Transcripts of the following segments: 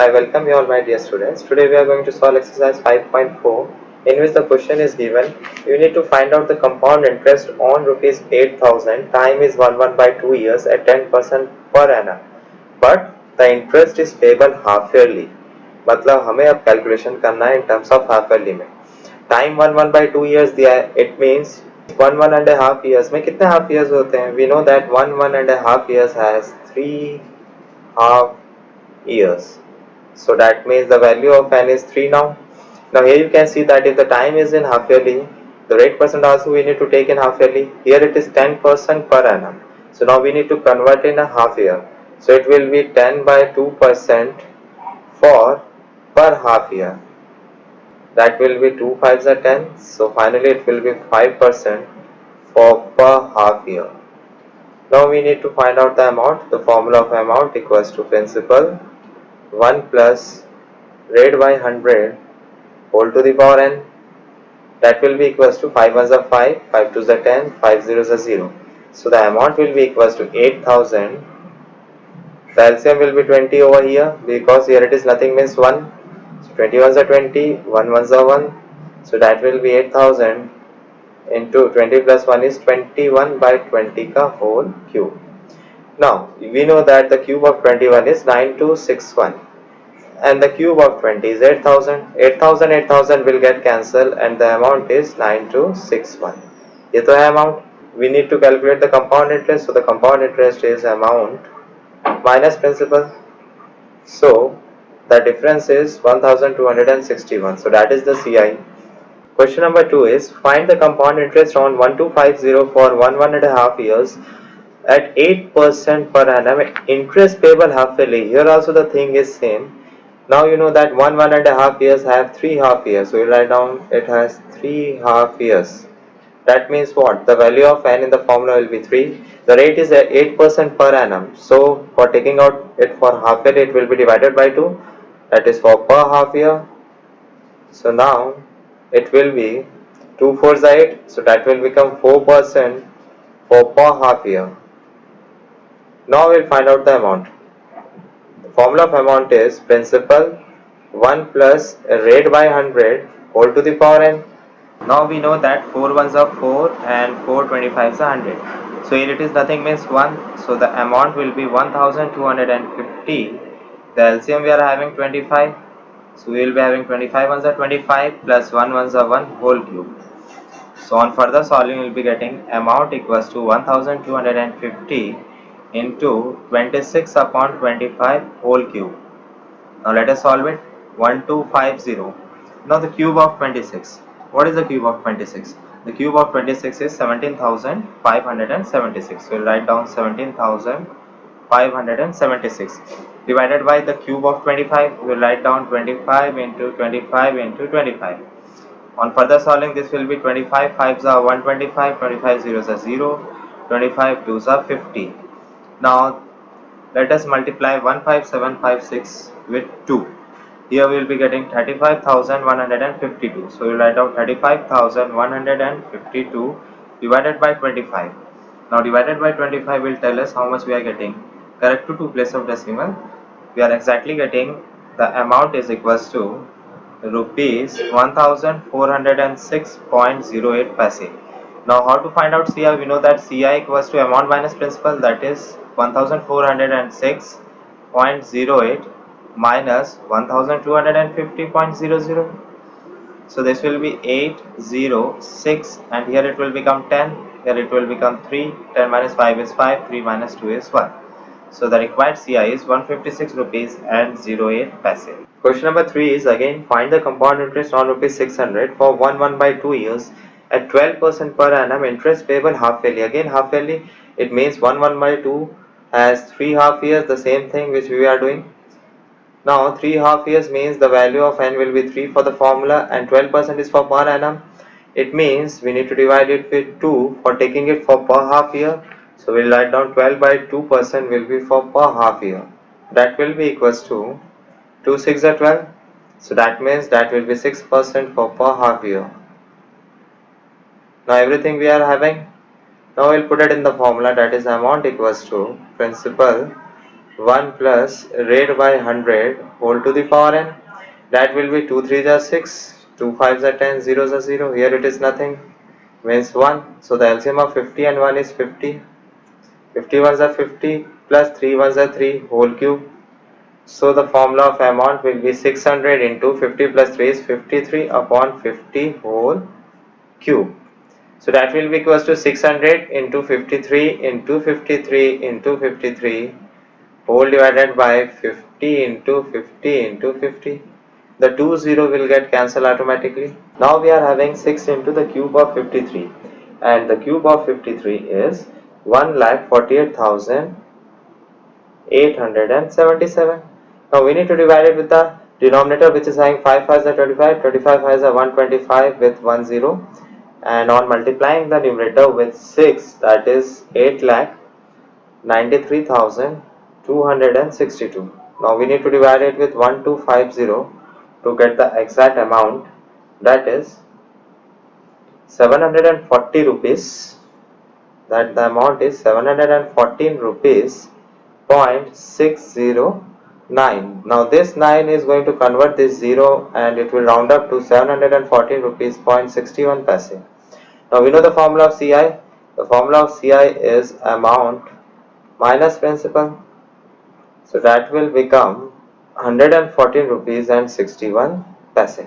I welcome you all my dear students. Today we are going to solve exercise 5.4 in which the question is given. You need to find out the compound interest on rupees 8,000. Time is 1 by 2 years at 10% per annum. But the interest is payable half yearly. मतलब हमें अब calculation करना है in terms of half yearly में. Time 1 by 2 years दिया है. It means 1 and a half years में कितने half years होते हैं? We know that 1 and a half years has 3 half years. So that means the value of n is 3 now. Now here you can see that if the time is in half yearly, the rate percent also we need to take in half yearly. Here it is 10% per annum. So now we need to convert in a half year. So it will be 10 by 2% for per half year. That will be 2 5s are 10. So finally it will be 5% for per half year. Now we need to find out the amount. The formula of amount equals to principal 1 plus rate by 100 whole to the power n. That will be equals to 5 ones are 5, 5 twos are 10, 5 zeros are 0. So the amount will be equals to 8,000. The LCM will be 20 over here because here it is nothing means 1. So 20 ones are 20, 1 ones are 1. So that will be 8,000 into 20 plus 1 is 21 by 20 ka whole cube. Now we know that the cube of 21 is 9261. And the cube of 20 is 8,000. 8,000 8,000 will get cancelled and the amount is 9261. ये तो है amount. We need to calculate the compound interest. So the compound interest is amount minus principal. So the difference is 1261. So that is the CI. Question number 2 is find the compound interest on 1250 for 1 and a half years at 8% per annum. Interest payable half yearly. Here also the thing is same. Now you know that 1 and a half years have 3 half years. So we write down it has 3 half years. That means what? The value of n in the formula will be 3. The rate is at 8% per annum. So for taking out it for half year, it will be divided by 2. That is for per half year. So now it will be 2 4s are 8. So that will become 4% for per half year. Now we'll find out the amount. The formula of amount is principal 1 plus rate by 100 whole to the power n. Now we know that 4 ones are 4 and 4 25s are 100. So here it is nothing means 1. So the amount will be 1250. The LCM we are having 25. So we will be having 25 ones are 25 plus 1 ones are 1 whole cube. So on further solving we will be getting amount equals to 1250 into 26 upon 25 whole cube. Now let us solve it. 1250. Now the cube of 26. What is the cube of 26? The cube of 26 is 17,576. So we'll write down 17,576 divided by the cube of 25. We'll write down 25 into 25 into 25. On further solving, this will be 25 5s are 125, 25 zeros are 0, 25 2s are 50. Now let us multiply 15756 with 2. Here we will be getting 35,152. So we will write down 35,152 divided by 25. Now divided by 25 will tell us how much we are getting. Correct to 2 place of decimal. We are exactly getting the amount is equals to rupees 1406.08 paise. Now how to find out CI? We know that CI equals to amount minus principal, that is 1406.08 minus 1250.00. So this will be 806 and here it will become 10. Here it will become 3. 10 minus 5 is 5. 3 minus 2 is 1. So the required CI is 156 rupees and 08 paise. Question number 3 is again find the compound interest on rupees 600 for 1 by 2 years at 12% per annum. Interest payable half yearly. Again half yearly, it means 1 by 2 has 3 half years, the same thing which we are doing. Now 3 half years means the value of n will be 3 for the formula and 12% is for per annum. It means we need to divide it with 2 for taking it for per half year. So we'll write down 12 by 2% will be for per half year. That will be equals to 2 6 are 12. So that means that will be 6% for per half year. Now everything we are having. Now we'll put it in the formula, that is amount equals to principal 1 plus rate by 100 whole to the power n. That will be 2 3s are 6, 2 5s are 10, 0s are 0. Here it is nothing, means 1. So the LCM of 50 and 1 is 50. 50 ones are 50 plus 3 ones are 3 whole cube. So the formula of amount will be 600 into 50 plus 3 is 53 upon 50 whole cube. So that will be equals to 600 into 53 into 53 into 53 whole divided by 50 into 50 into 50. The 2 will get cancelled automatically. Now we are having 6 into the cube of 53, and the cube of 53 is 1,48,877. Now we need to divide it with the denominator, which is having 5 5s are 25, 25 5s are 125 with 1 0, and on multiplying the numerator with 6, that is 8,93,262. Now we need to divide it with 1250 to get the exact amount, that is 740 rupees. That the amount is 714 rupees 0.609. Now this 9 is going to convert this 0 and it will round up to 714 rupees 0.61 paise. Now we know the formula of CI. The formula of CI is amount minus principal. So that will become 114 rupees and 61 paise.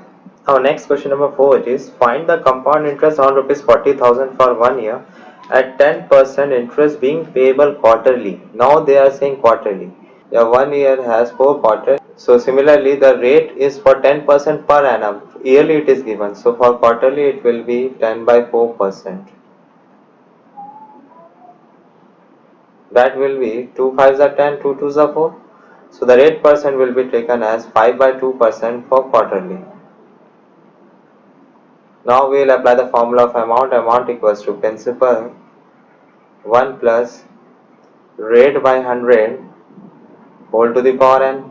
Our next question number 4 is find the compound interest on rupees 40,000 for 1 year at 10% interest being payable quarterly. Now they are saying quarterly. Yeah, 1 year has 4 quarters. So similarly the rate is for 10% per annum. Yearly it is given. So for quarterly it will be 10 by 4%. That will be 2 5s are 10, 2 2s are 4. So the rate percent will be taken as 5 by 2% for quarterly. Now we will apply the formula of amount. Amount equals to principal 1 plus rate by 100 whole to the power n.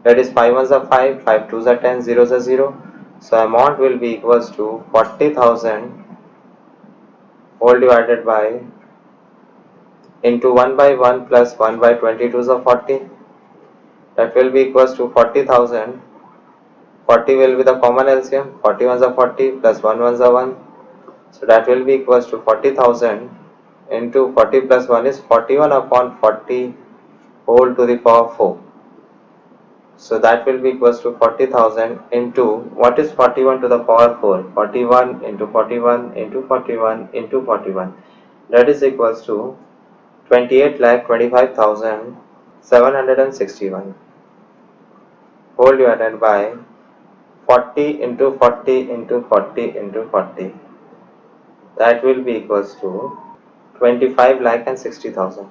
That is 5 ones are 5, 5 twos are 10, 0s are 0. So amount will be equals to 40,000 whole divided by into 1 by 1 plus 1 by 22s are 40. That will be equals to 40,000. 40 will be the common LCM. 40 ones are 40 plus 1 ones are 1. So that will be equals to 40,000 into 40 plus 1 is 41 upon 40 whole to the power 4. So that will be equals to 40,000 into, what is 41 to the power 4? 41 into 41 into 41 into 41. That is equals to 28,25,761 whole divided by 40 into 40 into 40 into 40. That will be equals to 25,60,000.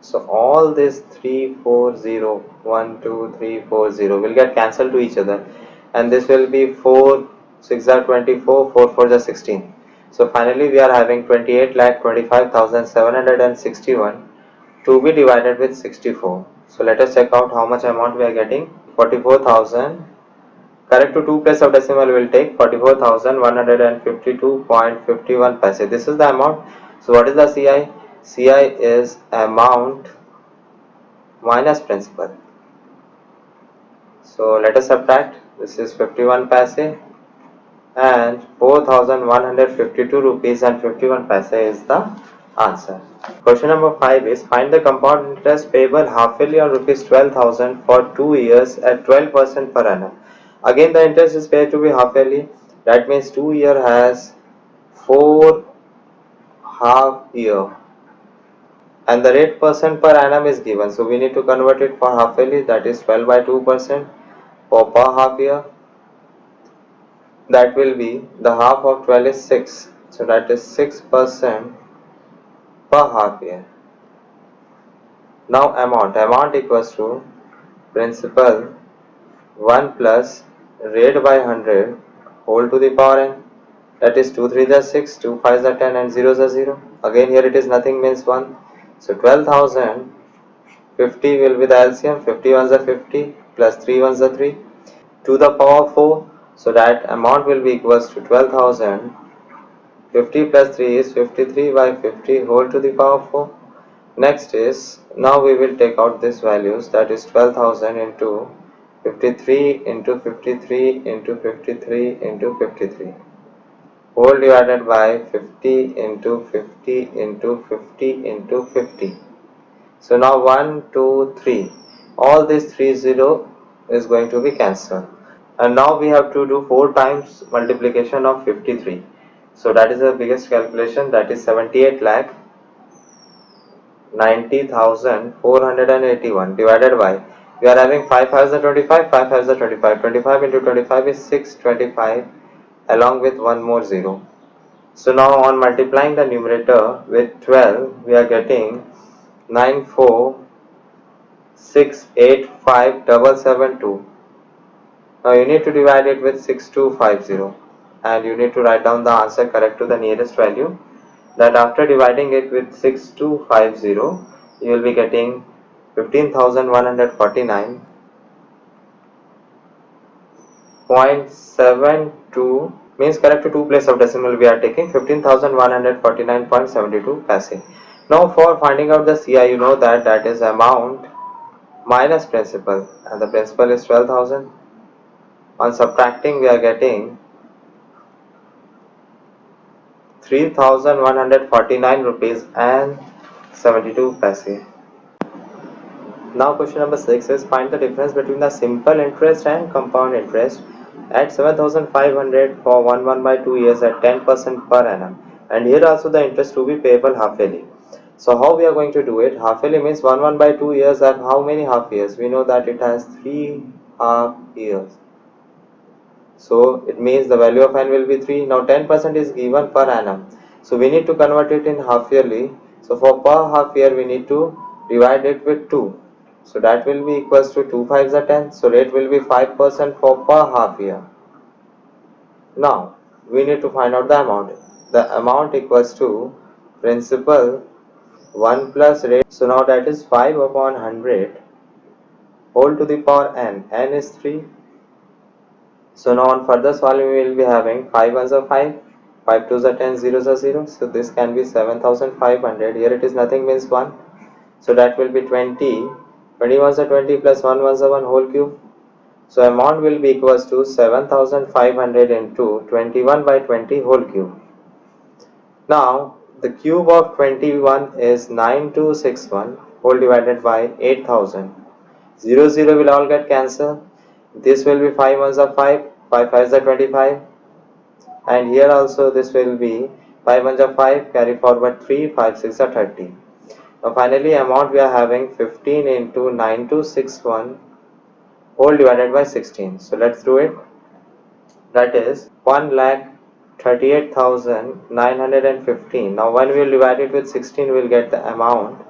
So all this 340, 1, 2, 3, 4, 0 will get cancelled to each other, and this will be 4 6 are 24, 4 4 are 16. So finally we are having 28,25,761 to be divided with 64. So let us check out how much amount we are getting. 44,000. Correct to 2 place of decimal will take 44,152.51 paise. This is the amount. So what is the CI? CI is amount minus principal. So let us subtract. This is 51 paise and 4,152 rupees and 51 paise is the answer. Question number 5 is find the compound interest payable half-yearly on rupees 12,000 for 2 years at 12% per annum. Again the interest is paid to be half-yearly. That means 2 year has 4 half year, and the rate percent per annum is given. So we need to convert it for half yearly. That is 12 by 2% for per half year. That will be the half of 12 is 6. So that is 6% per half year. Now amount equals to principal 1 plus rate by 100 whole to the power n. That is 2 3s are 6, 2 5s are 10 and 0s are 0. Again here it is nothing means 1. So 12,000, 50 will be the LCM, 50 ones are 50 plus 3 ones are 3 to the power 4. So that amount will be equals to 12,000. 50 plus 3 is 53 by 50 whole to the power 4. Next is, now we will take out these values, that is 12,000 into 53 into 53 into 53 into 53 whole divided by 50 into 50 into 50 into 50. So now 1, 2, 3, all these 30 is going to be cancelled, and now we have to do 4 times multiplication of 53. So that is the biggest calculation, that is 78 lakh 90,481 divided by, we are having 5 5s are 25, 5 5s are 25, 25 into 25 is 625 along with one more 0. So now on multiplying the numerator with 12, we are getting 946857772. Now you need to divide it with 6250, and you need to write down the answer correct to the nearest value. That after dividing it with 6250, you will be getting 15,149.72, means correct to 2 place of decimal we are taking 15,149.72 paise. Now for finding out the CI, you know that is amount minus principal, and the principal is 12,000. On subtracting, we are getting 3,149 rupees and 72 paise. Now question number 6 is, find the difference between the simple interest and compound interest at 7,500 for 1 by 2 years at 10% per annum, and here also the interest to be payable half yearly. So how we are going to do it? Half yearly means 1 by 2 years have how many half years? We know that it has 3 half years. So it means the value of n will be 3. Now 10% is given per annum. So we need to convert it in half yearly. So for per half year we need to divide it with 2. So that will be equals to 2 5s are 10. So rate will be 5% for per half year. Now we need to find out the amount. The amount equals to principal 1 plus rate. So now that is 5 upon 100 whole to the power n. N is 3. So now on further solving we will be having 5 ones are 5, 5 twos are 10, zeros are 0. So this can be 7,500. Here it is nothing means 1. So that will be 20. 20 ones are 20 plus 1 ones are 1 whole cube. So amount will be equals to 7,500 into 21 by 20 whole cube. Now the cube of 21 is 9261 whole divided by 8,000. 0 0 will all get cancelled. This will be 5 ones are 5, 5 5s are 25, and here also this will be 5 ones are 5, carry forward 3, 5 6 are 30. Now finally amount we are having 15 into 9261 whole divided by 16. So let's do it. That is 1,38,915. Now when we will divide it with 16 we will get the amount,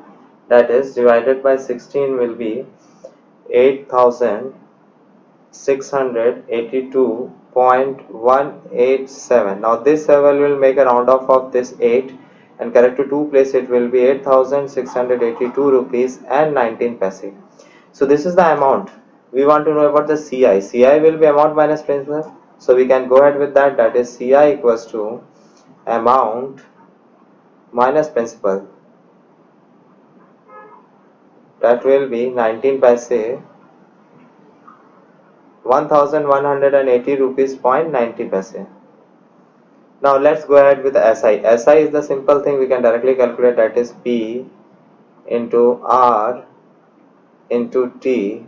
that is divided by 16 will be 8,682.187. Now this 7 will make a round off of this 8, and correct to 2 place it will be 8,682 rupees and 19 paise. So this is the amount. We want to know about the CI. CI will be amount minus principal. So we can go ahead with that. That is CI equals to amount minus principal. That will be 19 paise, 1,180 rupees point 90 paise. Now let's go ahead with the SI. SI is the simple thing we can directly calculate, that is P into R into T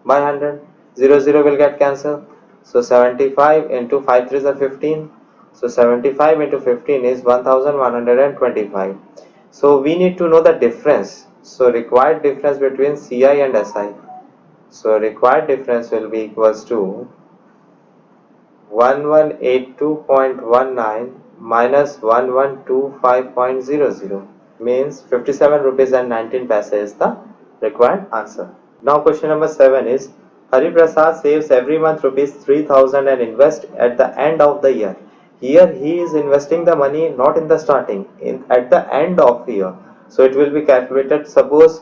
by 100. 0 0 will get cancelled. So 75 into 5 3s are 15. So 75 into 15 is 1,125. So we need to know the difference. So required difference between CI and SI. So required difference will be equals to 1182.19 minus 1125.00, means 57 rupees and 19 paise is the required answer. Now question number 7 is, Hari Prasad saves every month rupees 3,000 and invests at the end of the year. Here he is investing the money not in the starting, at the end of the year. So it will be calculated. Suppose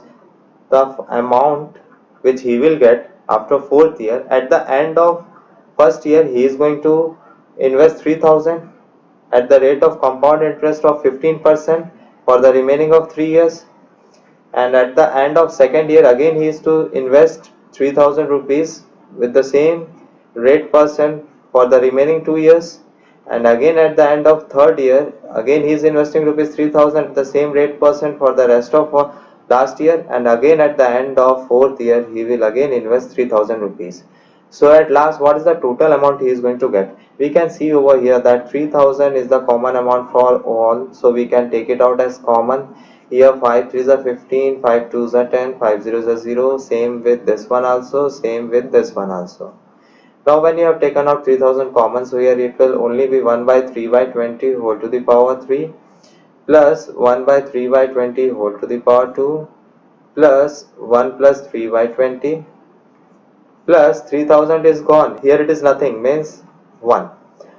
the amount which he will get after 4th year, at the end of first year he is going to invest 3,000 at the rate of compound interest of 15% for the remaining of 3 years. and at the end of second year again he is to invest 3000 rupees with the same rate percent for the remaining 2 years, and again at the end of third year again he is investing rupees 3000 at the same rate percent for the rest of last year, and again at the end of fourth year he will again invest 3000 rupees. So at last what is the total amount he is going to get? We can see over here that 3000 is the common amount for all, so we can take it out as common. Here 5 3s are 15, 5 2s are 10, 5 zeros are 0, same with this one also, same with this one also. Now when you have taken out 3000 common, so here it will only be 1 by 3 by 20 whole to the power 3 plus 1 by 3 by 20 whole to the power 2 plus 1 plus 3 by 20 plus 3000 is gone. Here it is nothing, means 1.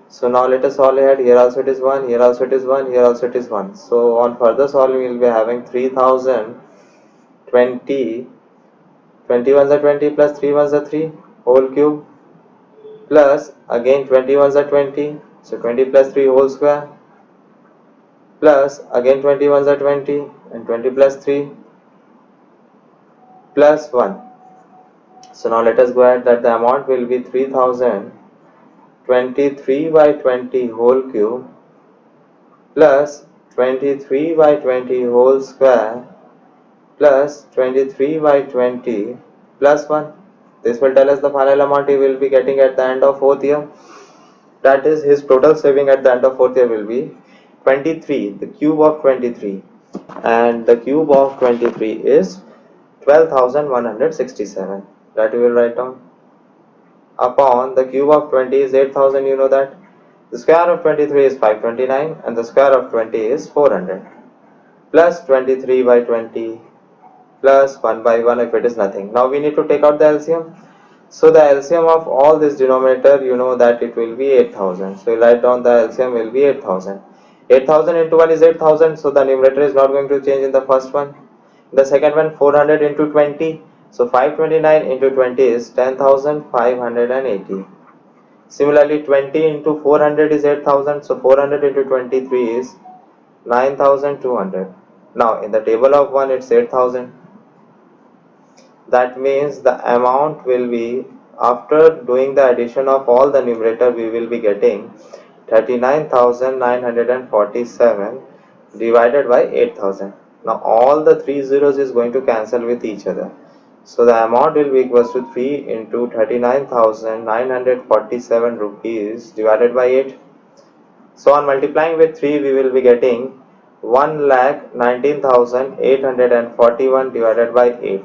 So now let us solve ahead. Here also it is 1, here also it is 1, here also it is 1. So on further solving we will be having 3020, 20 ones are 20 plus 3 ones are 3 whole cube plus again 20 ones are 20, so 20 plus 3 whole square plus again 20 ones are 20 and 20 plus 3 plus 1. So now let us go ahead that the amount will be 3023 by 20 whole cube plus 23 by 20 whole square plus 23 by 20 plus 1. This will tell us the final amount he will be getting at the end of fourth year. That is, his total saving at the end of fourth year will be 23, the cube of 23, and the cube of 23 is 12,167. That we will write down. Upon the cube of 20 is 8000, you know that. The square of 23 is 529 and the square of 20 is 400 plus 23 by 20 plus 1 by 1 if it is nothing. Now we need to take out the LCM. So the LCM of all this denominator, you know that it will be 8000. So you write down the LCM will be 8000. 8000 into 1 is 8000, so the numerator is not going to change in the first one. The second one 400 into 20, so 529 into 20 is 10,580. Similarly 20 into 400 is 8000, so 400 into 23 is 9200. Now in the table of 1 it's 8000. That means the amount will be, after doing the addition of all the numerator, we will be getting 39,947 divided by 8000. Now all the three zeros is going to cancel with each other. So the amount will be equals to 3 into 39,947 rupees divided by 8. So on multiplying with 3 we will be getting 1,19,841 divided by 8.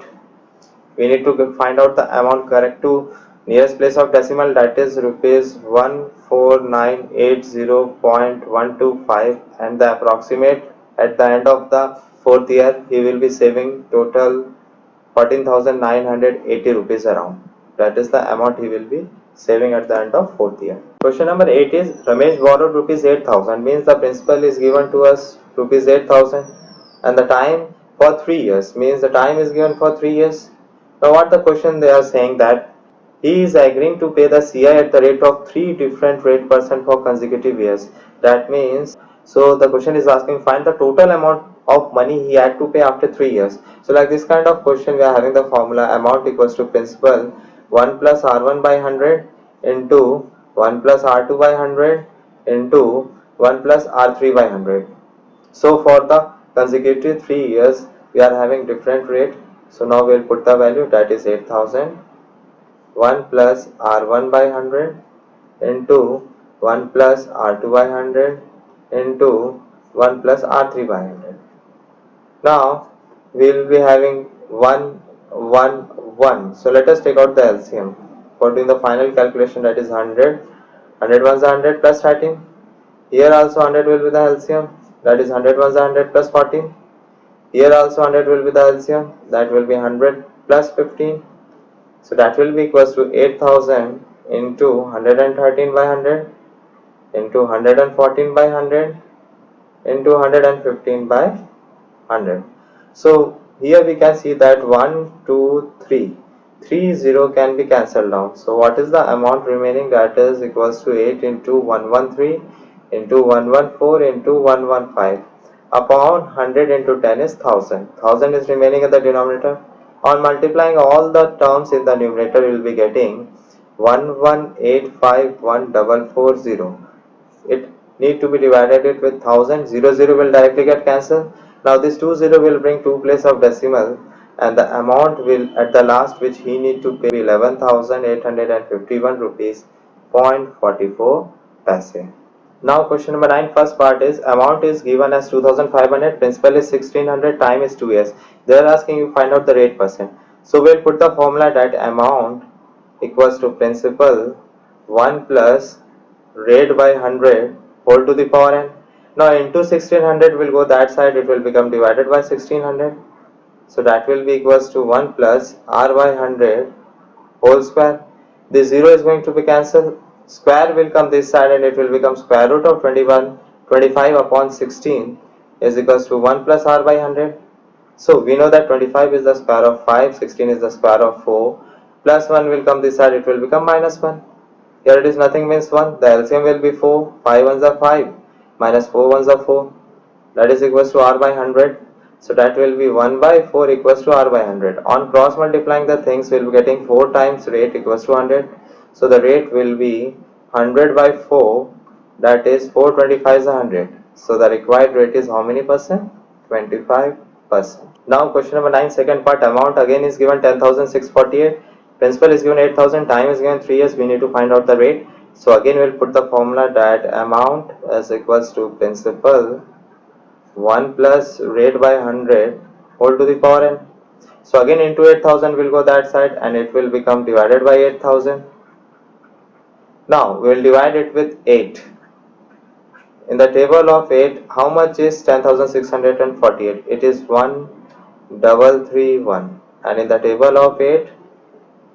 We need to find out the amount correct to nearest place of decimal, that is rupees 14980.125, and the approximate at the end of the fourth year he will be saving total 14,980 rupees around. That is the amount he will be saving at the end of fourth year. Question number 8 is Ramesh borrowed rupees 8000, means the principal is given to us rupees 8000 and the time for 3 years, means the time is given for 3 years. Now what the question they are saying that he is agreeing to pay the CI at the rate of 3 different rate percent for consecutive years. That means, so the question is asking find the total amount of money he had to pay after 3 years. So like this kind of question we are having the formula amount equals to principal 1 plus R1 by 100 into 1 plus R2 by 100 into 1 plus R3 by 100. So for the consecutive 3 years we are having different rate. So now we will put the value, that is 8000, 1 plus R1 by 100 into 1 plus R2 by 100 into 1 plus R3 by 100. Now we will be having 1, 1, 1. So let us take out the LCM for doing the final calculation, that is 100. 100 ones are 100 plus 13. Here also 100 will be the LCM, that is 100 ones are 100 plus 14. Here also 100 will be the LCM, that will be 100 plus 15. So that will be equals to 8000 into 113 by 100 into 114 by 100 into 115 by 100. So here we can see that 1, 2, 3. 3 0 can be cancelled down. So what is the amount remaining? That is equals to 8 into 113 into 114 into 115. upon 100 into 10 is 1000. 1000 is remaining in the denominator. On multiplying all the terms in the numerator, we will be getting 11851440. It need to be divided it with 1000. 0 will directly get cancelled. Now this 20 will bring two place of decimal, and the amount will at the last which he need to pay 11,851 rupees 0.44 paise. Now question number 9, first part is amount is given as 2500, principal is 1600, time is 2 years. They are asking you find out the rate percent. So we'll put the formula that amount equals to principal 1 plus rate by 100 whole to the power n. Now into 1600 will go that side, it will become divided by 1600. So that will be equals to 1 plus r by 100 whole square. This 0 is going to be cancelled. Square will come this side and it will become square root of 25 upon 16 is equals to 1 plus r by 100. So we know that 25 is the square of 5, 16 is the square of 4, plus 1 will come this side, it will become minus 1. Here it is nothing means 1, the LCM will be 4, 5 ones are 5, minus 4 ones are 4, that is equals to r by 100. So that will be 1 by 4 equals to r by 100. On cross multiplying the things, we will be getting 4 times rate equals to 100. So the rate will be 100 by 4, that is 425 is 100. So the required rate is how many percent? 25%. Now question number 9, second part, amount again is given 10,648. Principal is given 8,000, time is given 3 years, we need to find out the rate. So again we will put the formula that amount is equals to principal 1 plus rate by 100 whole to the power n. So again into 8,000 will go that side and it will become divided by 8,000. Now we will divide it with 8. In the table of 8, how much is 10,648? It is 1,331, and in the table of 8,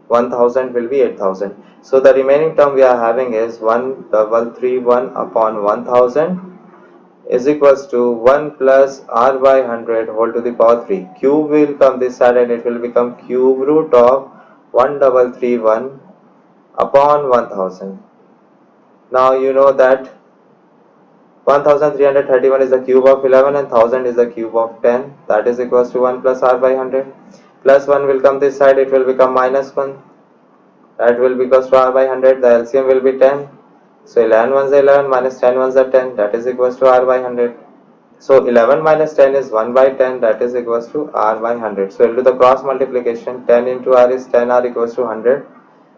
1000 will be 8000. So the remaining term we are having is 1,331 upon 1000 is equals to 1 plus r by 100 whole to the power 3. Cube will come this side and it will become cube root of 1,331 upon 1000. Now you know that 1331 is the cube of 11 and 1000 is the cube of 10, that is equals to 1 plus r by 100. Plus 1 will come this side, it will become minus 1, that will be equals to r by 100. The LCM will be 10. So 11 ones are 11 minus 10 ones are 10, that is equals to r by 100. So 11 minus 10 is 1 by 10, that is equals to r by 100. So we'll do the cross multiplication. 10 into r is 10, r equals to 100.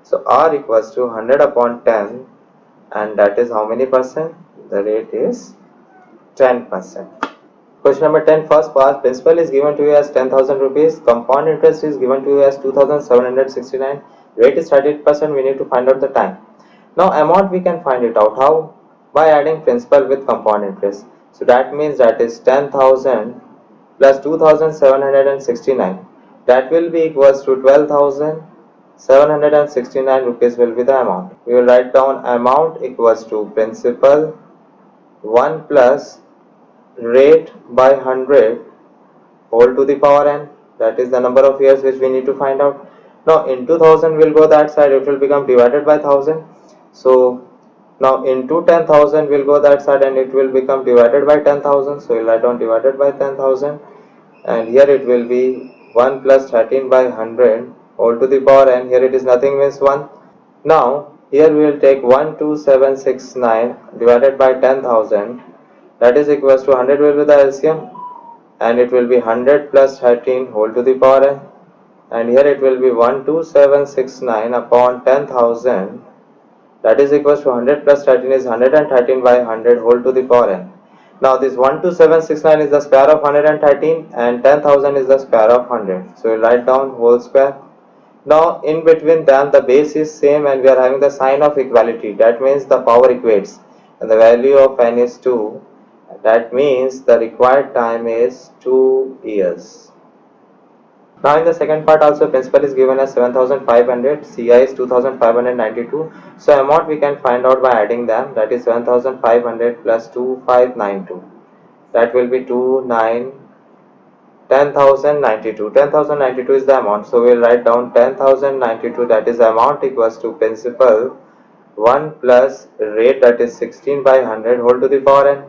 So r equals to 100 upon 10, and that is how many percent? The rate is 10%. Question number 10, first part, principal is given to you as 10,000 rupees, compound interest is given to you as 2,769, rate is 38%, we need to find out the time. Now amount we can find it out, how? By adding principal with compound interest. So that means that is 10,000 plus 2,769, that will be equals to 12,769 rupees will be the amount. We will write down amount equals to principal 1 plus rate by 100 whole to the power n, that is the number of years which we need to find out. Now into 1000 will go that side, it will become divided by 1000. So now into 10,000 will go that side and it will become divided by 10,000. So we'll write down divided by 10,000, and here it will be 1 plus 13 by 100 whole to the power n. Here it is nothing means 1. Now here we will take 12769 divided by 10,000, that is equals to 100 will be the LCM, and it will be 100 plus 13 whole to the power n, and here it will be 12769 upon 10,000, that is equals to 100 plus 13 is 113 by 100 whole to the power n. Now this 12769 is the square of 113 and 10,000 is the square of 100. So we will write down whole square. Now in between them the base is same and we are having the sign of equality, that means the power equates, and the value of n is 2, that means the required time is 2 years. Now in the second part also principal is given as 7,500, CI is 2,592. So amount we can find out by adding them, that is 7,500 plus 2,592, that will be 10,092. 10,092 is the amount. So we will write down 10,092, that is amount equals to principal 1 plus rate, that is 16 by 100 whole to the power n.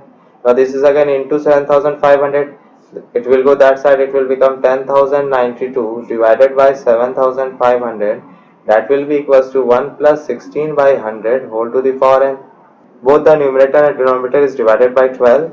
Now this is again into 7500. It will go that side, it will become 10,092 divided by 7,500. That will be equals to 1 plus 16 by 100 whole to the power n. Both the numerator and denominator is divided by 12.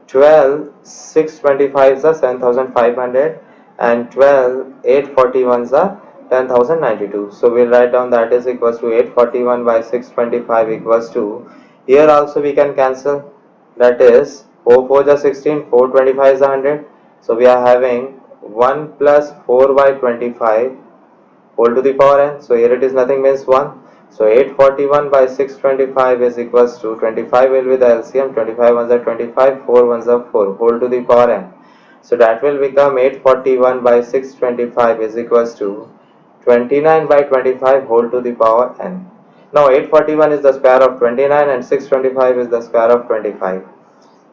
12 625s are 7500 and 12 841s are 10,092. So we'll write down that is equals to 841 by 625 equals to, here also we can cancel, that is 4 4 is 16, 425 is 100. So we are having 1 plus 4 by 25 whole to the power n. So here it is nothing means 1. So 841 by 625 is equals to 25 will be the LCM, 25 ones are 25, 4 ones are 4 whole to the power n. So that will become 841 by 625 is equals to 29 by 25 whole to the power n. Now 841 is the square of 29 and 625 is the square of 25.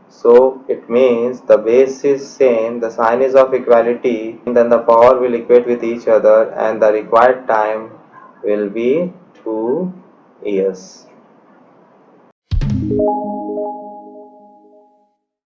So it means the base is same, the sign is of equality, then the power will equate with each other and the required time will be 2 years.